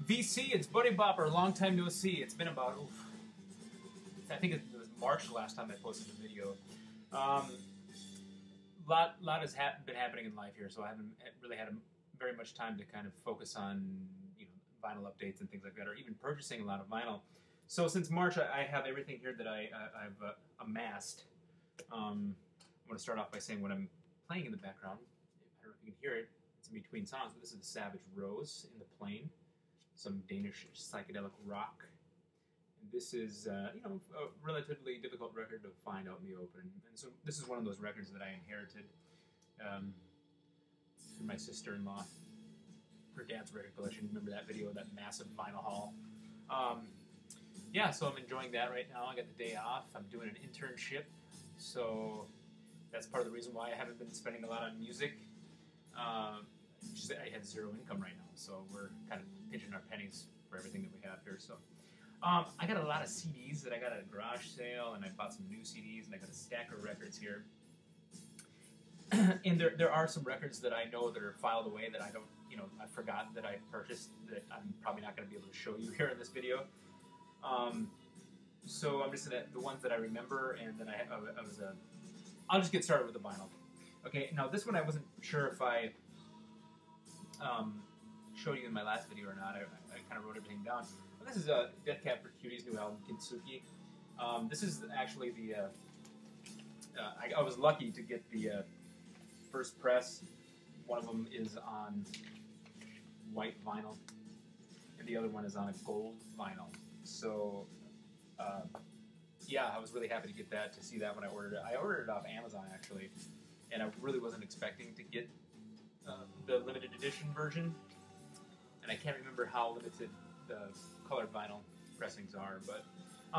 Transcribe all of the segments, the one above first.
VC, it's Buddy Bopper. Long time no see. It's been about, I think it was March the last time I posted a video. Lot has been happening in life here, so I haven't really had very much time to kind of focus on vinyl updates and things like that, or even purchasing a lot of vinyl. So since March, I have everything here that I've amassed. I'm going to start off by saying what I'm playing in the background. I don't know if you can hear it. It's in between songs, but this is the Savage Rose in the Plain, some Danish psychedelic rock. And this is, a relatively difficult record to find out in the open. And so this is one of those records that I inherited from my sister-in-law. Her dad's record collection. Remember that video, that massive vinyl haul? Yeah, so I'm enjoying that right now. I got the day off. I'm doing an internship, so that's part of the reason why I haven't been spending a lot on music. I have zero income right now, so we're kind of pinching our pennies for everything that we have here. So I got a lot of CDs that I got at a garage sale, and I bought some new CDs, and I got a stack of records here. And there are some records that I know that are filed away that I don't, I forgot that I purchased, that I'm probably not going to be able to show you here in this video. So I'm just the ones that I remember, and then I'll just get started with the vinyl. Okay, now this one I wasn't sure if I showed you in my last video or not. I kind of wrote everything down. But this is Death Cab for Cutie's new album, Kintsugi. This is actually the, I was lucky to get the first press. One of them is on white vinyl, and the other one is on a gold vinyl. So, yeah, I was really happy to get that, to see that when I ordered it. I ordered it off Amazon, actually, and I really wasn't expecting to get the limited edition version. And I can't remember how limited the colored vinyl pressings are, but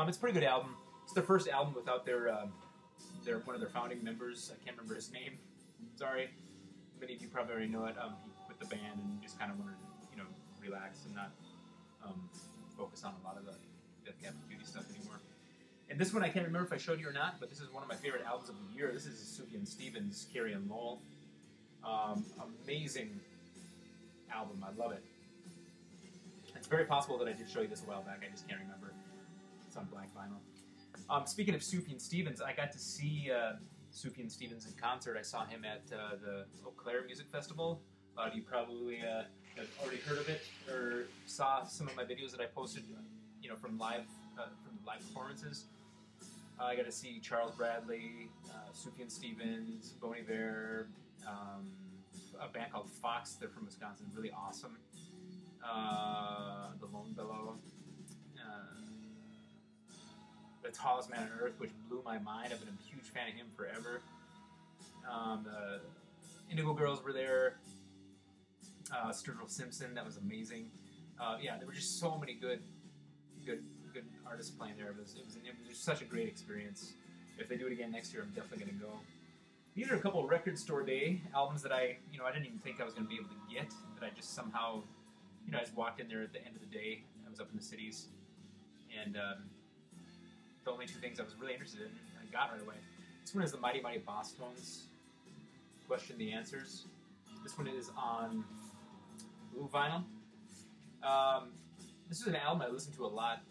it's a pretty good album. It's their first album without their one of their founding members. I can't remember his name. Sorry. Many of you probably already know it. He quit the band and just kind of wanted to, relax and not focus on a lot of the Death Cab for Cutie stuff anymore. And this one, I can't remember if I showed you or not, but this is one of my favorite albums of the year. This is Sufjan Stevens' Carrie and Lowell. Amazing album. I love it. It's very possible that I did show you this a while back. I just can't remember. It's on black vinyl. Speaking of Sufjan Stevens, I got to see Sufjan Stevens in concert. I saw him at the Eau Claire Music Festival. A lot of you probably have already heard of it or saw some of my videos that I posted, from the live performances. I got to see Charles Bradley, Sufjan Stevens, Bon Iver, a band called Fox. They're from Wisconsin. Really awesome. The Lone Bellow. The Tallest Man on Earth, which blew my mind. I've been a huge fan of him forever. The Indigo Girls were there. Sturgill Simpson, that was amazing. Yeah, there were just so many good artists playing there. It was just such a great experience. If they do it again next year, I'm definitely going to go. These are a couple of Record Store Day albums that I didn't even think I was going to be able to get. That I just somehow, I just walked in there at the end of the day. I was up in the cities, and the only two things I was really interested in, I got right away. This one is the Mighty Mighty Boss Tones, Question the Answers. This one is on blue vinyl. This is an album I listened to a lot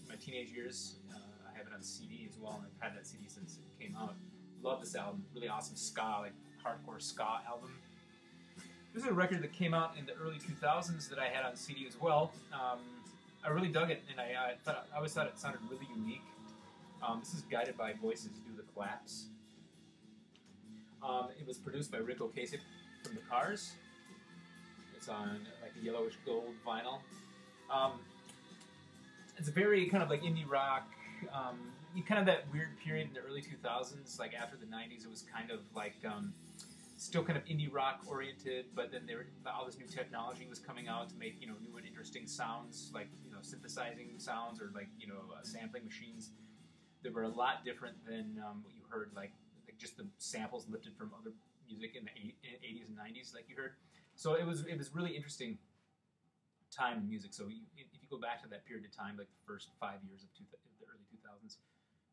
in my teenage years. I have it on CD as well, and I've had that CD since it came out. Love this album. Really awesome ska, like hardcore ska album. This is a record that came out in the early 2000s that I had on CD as well. I really dug it, and I always thought it sounded really unique. This is Guided by Voices, Do the Collapse. It was produced by Rick Ocasek from The Cars. It's on like a yellowish gold vinyl. It's very kind of like indie rock. Kind of that weird period in the early 2000s, like after the 90s, it was kind of like still kind of indie rock oriented, but then all this new technology was coming out to make new and interesting sounds, like synthesizing sounds or like sampling machines that were a lot different than what you heard, like just the samples lifted from other music in the 80s and 90s, like you heard. So it was really interesting time in music. So if you go back to that period of time, like the first 5 years of the early 2000s,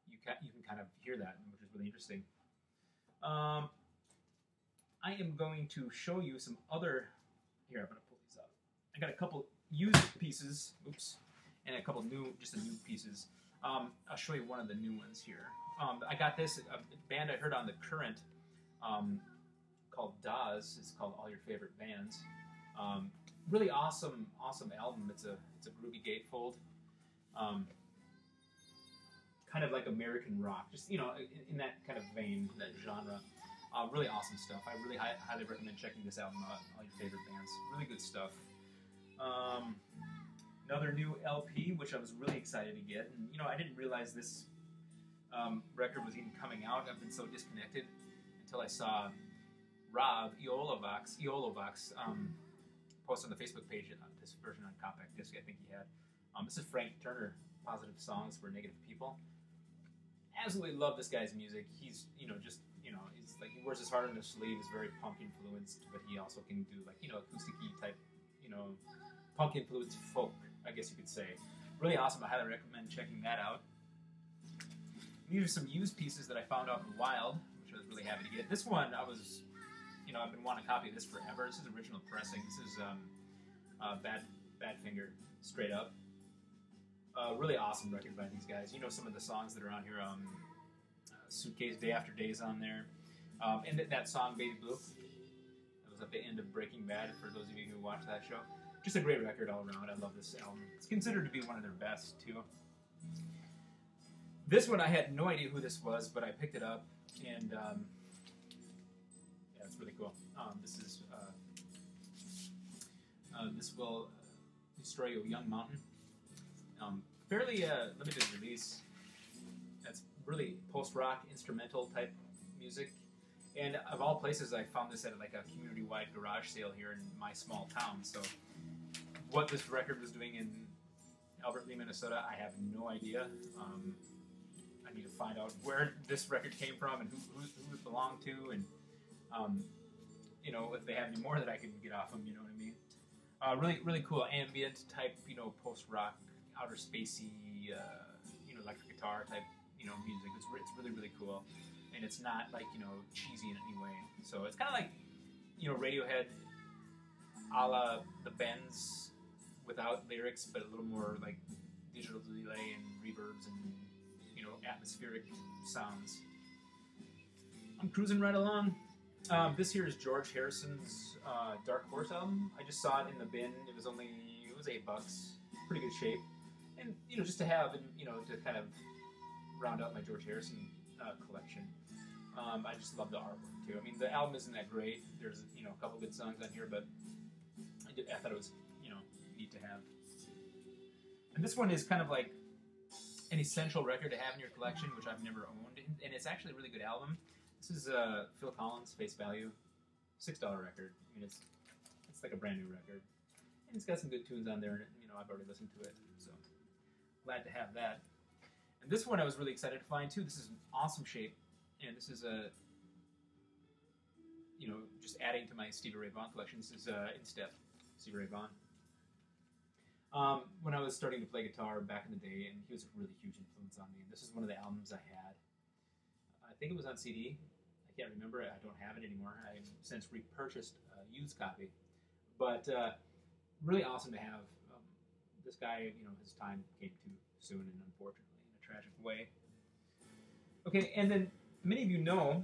you can kind of hear that, which is really interesting. I am going to show you some other. Here, I'm going to pull these up. I got a couple used pieces, oops, and a couple new pieces. I'll show you one of the new ones here. I got this a band I heard on The Current called Dawes. It's called All Your Favorite Bands. Really awesome album. It's a groovy gatefold, kind of like American rock, just in that kind of vein, that genre. Really awesome stuff. I really highly recommend checking this album out. All Your Favorite Bands. Really good stuff. Another new LP, which I was really excited to get, and I didn't realize this record was even coming out. I've been so disconnected until I saw Rob Iolovax post on the Facebook page this version on compact disc. I think he had. This is Frank Turner, Positive Songs for Negative People. Absolutely love this guy's music. He's he's like, he wears his heart on his sleeve. He's very punk influenced, but he also can do acoustic-y type, punk influenced folk, I guess you could say. Really awesome. I highly recommend checking that out. These are some used pieces that I found out in Wild, which I was really happy to get. This one, I've been wanting a copy of this forever. This is original pressing. This is Badfinger, straight up. Really awesome record by these guys. Some of the songs that are on here. Suitcase, Day After Day's on there. And that song, Baby Blue. That was at the end of Breaking Bad, for those of you who watched that show. Just a great record all around. I love this album. It's considered to be one of their best, too. This one, I had no idea who this was, but I picked it up, and yeah, it's really cool. This is This Will Destroy You, Young Mountain. Fairly limited release. That's really post-rock, instrumental type music. And of all places, I found this at a community-wide garage sale here in my small town. So what this record was doing in Albert Lea, Minnesota, I have no idea. I need to find out where this record came from and who it belonged to, and if they have any more that I can get off them. You know what I mean? Really, really cool ambient type, post-rock, outer spacey, electric guitar type, music. It's really, really cool, and it's not cheesy in any way. So it's kind of like, Radiohead, a la the Bends, without lyrics, but a little more like digital delay and reverbs and atmospheric sounds. I'm cruising right along. This here is George Harrison's Dark Horse album. I just saw it in the bin. It was $8. Pretty good shape. And, just to have, and, to kind of round out my George Harrison collection. I just love the artwork, too. I mean, the album isn't that great. There's, a couple good songs on here, but I thought it was, neat to have. And this one is kind of like an essential record to have in your collection, which I've never owned. And it's actually a really good album. This is Phil Collins, Face Value, $6 record. I mean, it's like a brand new record. And it's got some good tunes on there, and, I've already listened to it, so glad to have that. And this one I was really excited to find, too. This is an awesome shape, and this is just adding to my Stevie Ray Vaughan collection. This is Instep, Stevie Ray Vaughan. When I was starting to play guitar back in the day, and he was a really huge influence on me. And this is one of the albums I had. I think it was on CD. I can't remember it. I don't have it anymore. I've since repurchased a used copy. But really awesome to have. This guy, his time came too soon, and unfortunately, in a tragic way. Okay, and then many of you know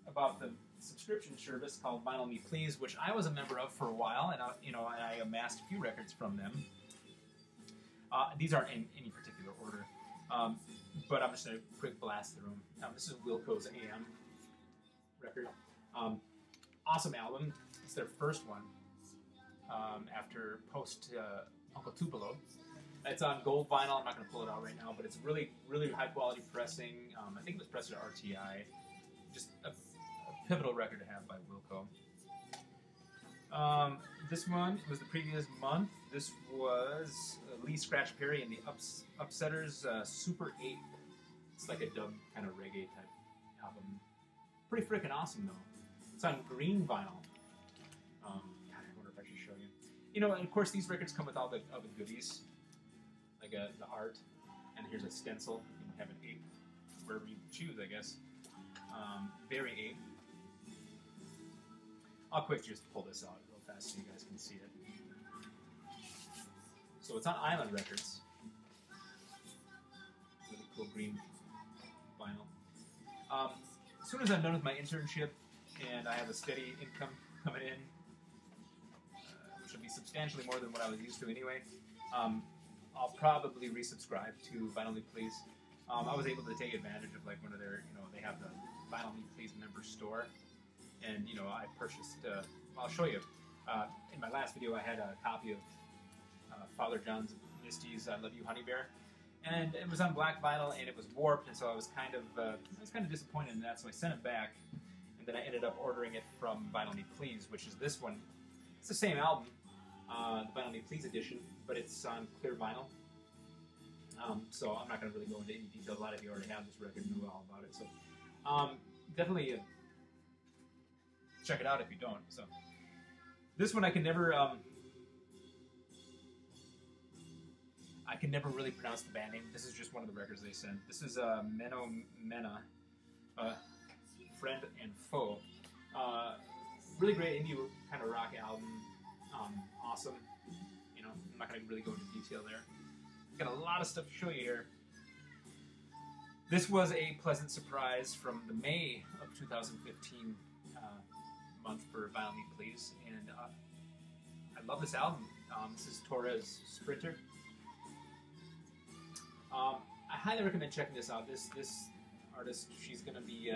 about the subscription service called Vinyl Me Please, which I was a member of for a while, and I amassed a few records from them. These aren't in any particular order, but I'm just going to quick blast through them. This is Wilco's AM record. Awesome album. It's their first one after post Uncle Tupelo. It's on gold vinyl. I'm not going to pull it out right now, but it's really, really high quality pressing. I think it was pressed at RTI. Just a pivotal record to have by Wilco. This one was the previous month. This was Lee Scratch Perry and the Upsetters Super 8. It's like a dub kind of reggae type album. Pretty freaking awesome, though. It's on green vinyl. God, I wonder if I should show you. And of course, these records come with all the goodies, like the art, and here's a stencil. You can have an ape, wherever you choose, I guess. Very ape. I'll quick just pull this out real fast so you guys can see it. So it's on Island Records. Really cool green vinyl. As soon as I'm done with my internship and I have a steady income coming in, which will be substantially more than what I was used to anyway, I'll probably resubscribe to Vinyl Me Please. I was able to take advantage of like one of their, they have the Vinyl Me Please member store, and I purchased. I'll show you. In my last video, I had a copy of Father John's Misty's "I Love You, Honey Bear," and it was on black vinyl, and it was warped, and so I was kind of disappointed in that. So I sent it back, and then I ended up ordering it from Vinyl Me Please, which is this one. It's the same album, the Vinyl Me Please edition, but it's on clear vinyl. So I'm not going to really go into any detail. A lot of you already have this record and know all about it. So definitely check it out if you don't. So this one I can never really pronounce the band name. This is just one of the records they sent. This is Meno Mena, Friend and Foe. Really great indie kind of rock album. Awesome. I'm not going to really go into detail there. Got a lot of stuff to show you here. This was a pleasant surprise from the May of 2015 month for Vinyl Me Please, and I love this album. This is Torres Sprinter. I highly recommend checking this out. This artist, she's gonna be,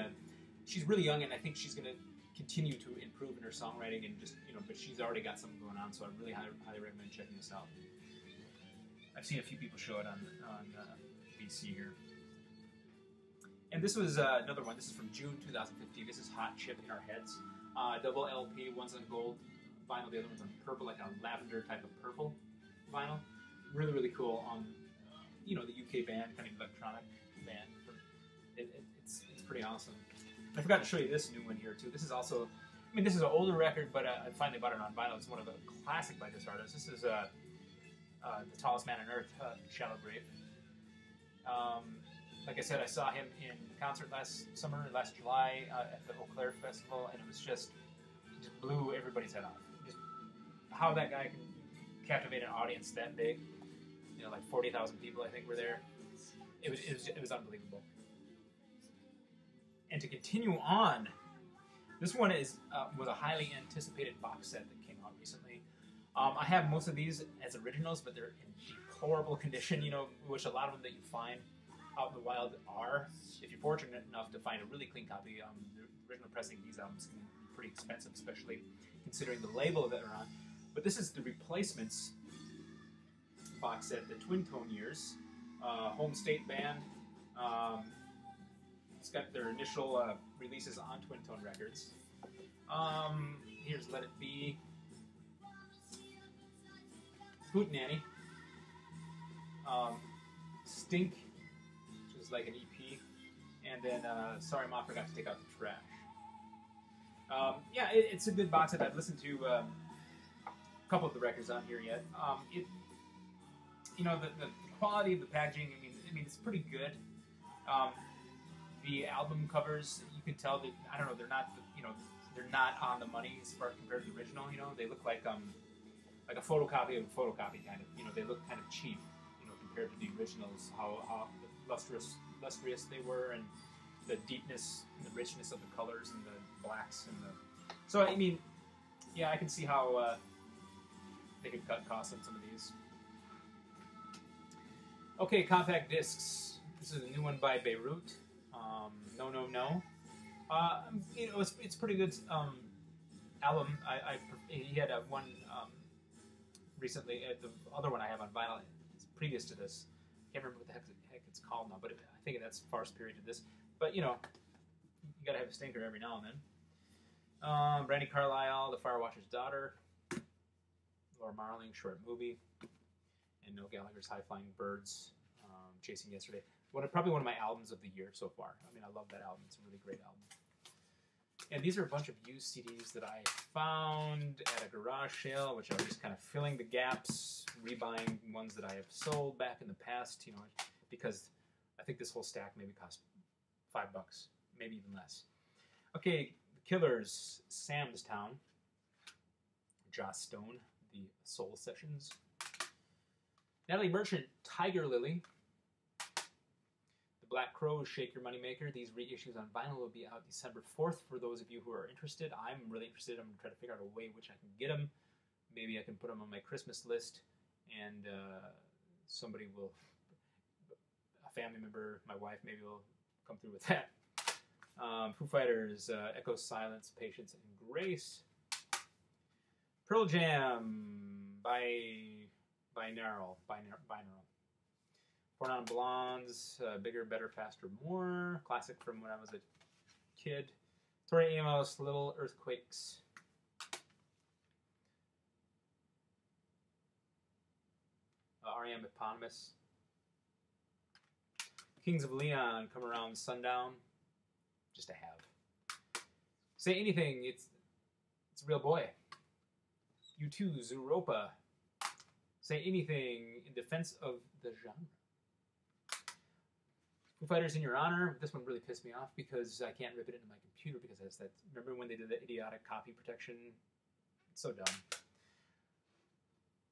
she's really young, and I think she's gonna continue to improve in her songwriting, and just but she's already got something going on. So I really highly recommend checking this out. I've seen a few people show it on VC here. And this was another one. This is from June 2015. This is Hot Chip in Our Heads. Double LP. One's on gold vinyl. The other one's on purple, like a lavender type of purple vinyl. Really, really cool. The UK band, kind of electronic band. It's pretty awesome. I forgot to show you this new one here too. This is also, this is an older record, but I finally bought it on vinyl. It's one of a classic by this artist. This is The Tallest Man on Earth, Shallow Grave. Like I said, I saw him in concert last July at the Eau Claire Festival, and it just blew everybody's head off. Just how that guy can captivate an audience that big, like 40,000 people I think were there. It was unbelievable. And to continue on, this one was a highly anticipated box set that came out recently. I have most of these as originals, but they're in deplorable condition, which a lot of them that you find out in the wild are. If you're fortunate enough to find a really clean copy, the original pressing of these albums can be pretty expensive, especially considering the label that they're on. But this is the Replacements box set, the Twin Tone Years, Home State Band. It's got their initial releases on Twin Tone Records. Here's Let It Be, Hootenanny, Stink, which is like an EP, and then Sorry Ma Forgot to Take Out the Trash. Yeah, it's a good box set. I've listened to a couple of the records on here yet. The quality of the packaging, I mean, it's pretty good. The album covers, you can tell that, I don't know, they're not on the money as far compared to the original. They look like a photocopy of a photocopy kind of. They look kind of cheap, compared to the originals. How lustrous they were, and the deepness and the richness of the colors and the blacks and the. So yeah, I can see how they could cut costs on some of these. Okay, compact discs. This is a new one by Beirut. No, no, no. It's pretty good album. He had one recently. The other one I have on vinyl is previous to this. I can't remember what the heck it's called now, but I think that's farce period to this. But you gotta have a stinker every now and then. Brandi Carlile, The Firewatcher's Daughter, Laura Marling, short movie, and Noel Gallagher's High Flying Birds, Chasing Yesterday. Probably one of my albums of the year so far. I love that album. It's a really great album. And these are a bunch of used CDs that I found at a garage sale, which I was just kind of filling the gaps, rebuying ones that I have sold back in the past, because I think this whole stack maybe cost $5, maybe even less. Okay, The Killers, Sam's Town, Joss Stone, The Soul Sessions, Natalie Merchant, Tiger Lily. The Black Crows, Shake Your Moneymaker. These reissues on vinyl will be out December 4th for those of you who are interested. I'm really interested. I'm going to try to figure out a way which I can get them. Maybe I can put them on my Christmas list, and somebody will, a family member, my wife maybe will come through with that. Foo Fighters, Echo, Silence, Patience, and Grace. Pearl Jam, Binaural. Four Non Blondes, Bigger, Better, Faster, More. Classic from when I was a kid. Tori Amos, Little Earthquakes. R.E.M. Eponymous. Kings of Leon, Come Around Sundown. Just a have. Say Anything, it's a Real Boy. U2, Zooropa. Say Anything in Defense of the Genre. Foo Fighters, In Your Honor. This one really pissed me off because I can't rip it into my computer because it has that. Remember when they did the idiotic copy protection? It's so dumb.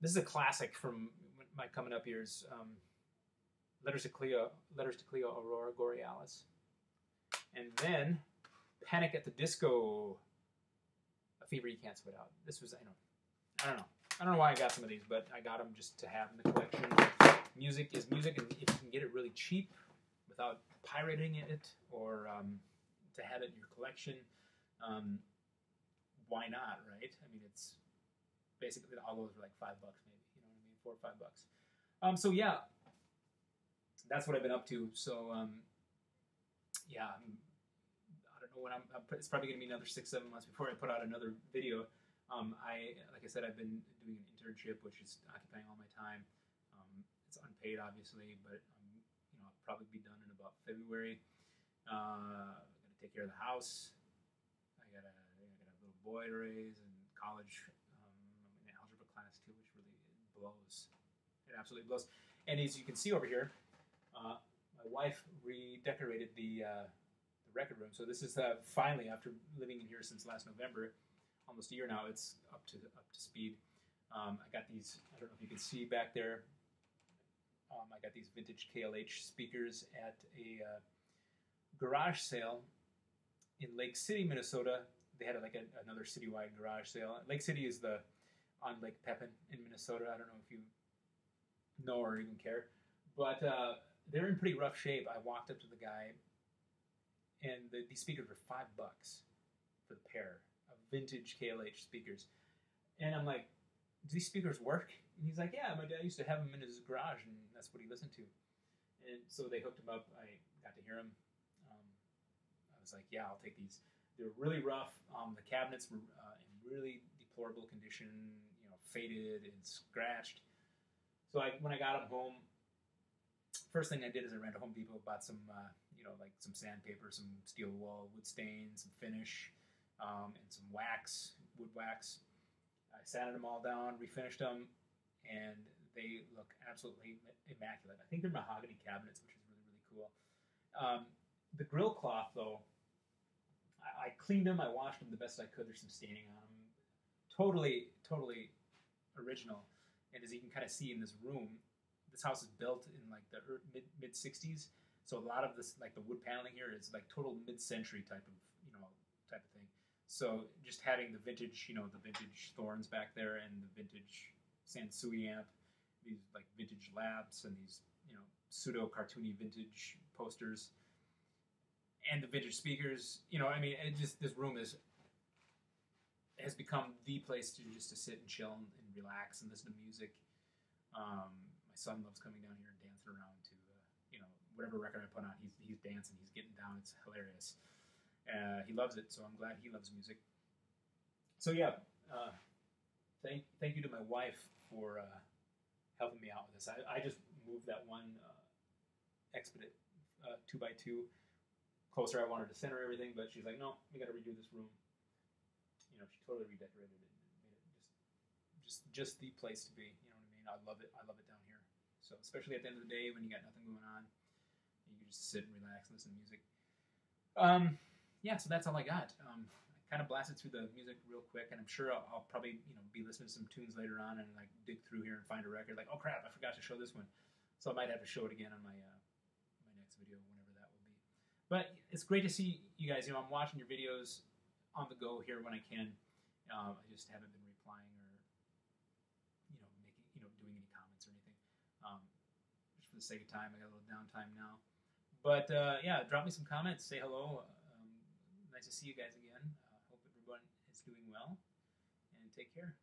This is a classic from my coming up years. Letters to Cleo, Aurora Borealis. And then Panic at the Disco, A Fever You Can't Sweat Out. This was, I don't know why I got some of these, but I got them just to have in the collection. Music is music, and if you can get it really cheap without pirating it or to have it in your collection, why not, right? I mean, it's basically all those are like $5 maybe, you know what I mean, $4 or $5. So yeah, that's what I've been up to. So yeah, I don't know when it's probably gonna be another 6-7 months before I put out another video. Like I said, I've been doing an internship, which is occupying all my time. It's unpaid, obviously, but I'll probably be done in about February. I gotta take care of the house. I got a little boy to raise, and college. I'm in the algebra class too, which really blows. It absolutely blows. And as you can see over here, my wife redecorated the record room. So this is finally, after living in here since last November, almost a year now, it's up to speed. I got these. I don't know if you can see back there. I got these vintage KLH speakers at a garage sale in Lake City, Minnesota. They had another citywide garage sale. Lake City is on Lake Pepin in Minnesota. I don't know if you know or even care, but they're in pretty rough shape. I walked up to the guy, and these speakers were $5 for the pair of vintage KLH speakers. And I'm like, do these speakers work? And he's like, yeah, my dad used to have them in his garage, and that's what he listened to. And so they hooked him up. I got to hear them. I was like, yeah, I'll take these. They're really rough. The cabinets were in really deplorable condition, faded and scratched. So when I got them home, first thing I did is I ran to Home Depot, bought some, like some sandpaper, some steel wool, wood stain, some finish, and some wax, wood wax. I sanded them all down, refinished them, and they look absolutely immaculate. I think they're mahogany cabinets, which is really, really cool. The grill cloth, though, I cleaned them, I washed them the best I could. There's some staining on them. Totally, totally original. And as you can kind of see in this room, this house is built in like the mid 60s. So a lot of this, like the wood paneling here, is like total mid-century type of thing. So just having the vintage, the vintage thorns back there, and the vintage Sansui amp, these like vintage lamps, and these pseudo cartoony vintage posters, and the vintage speakers. This room has become the place to sit and chill and relax and listen to music. My son loves coming down here and dancing around to whatever record I put on. He's dancing, he's getting down. It's hilarious. He loves it, so I'm glad he loves music. So yeah, thank you to my wife for helping me out with this. I just moved that one Expedit 2x2 closer. I wanted to center everything, but she's like, no, we got to redo this room. She totally redecorated it and made it just the place to be. You know what I mean? I love it. I love it down here. So especially at the end of the day when you got nothing going on, you can just sit and relax and listen to music. Yeah, so that's all I got. I kind of blasted through the music real quick, and I'm sure I'll probably be listening to some tunes later on and like dig through here and find a record. Like, oh crap, I forgot to show this one, so I might have to show it again on my my next video, whenever that will be. But it's great to see you guys. I'm watching your videos on the go here when I can. I just haven't been replying or doing any comments or anything. Just for the sake of time, I got a little downtime now. But yeah, drop me some comments, say hello. Nice to see you guys again. Hope everyone is doing well, and take care.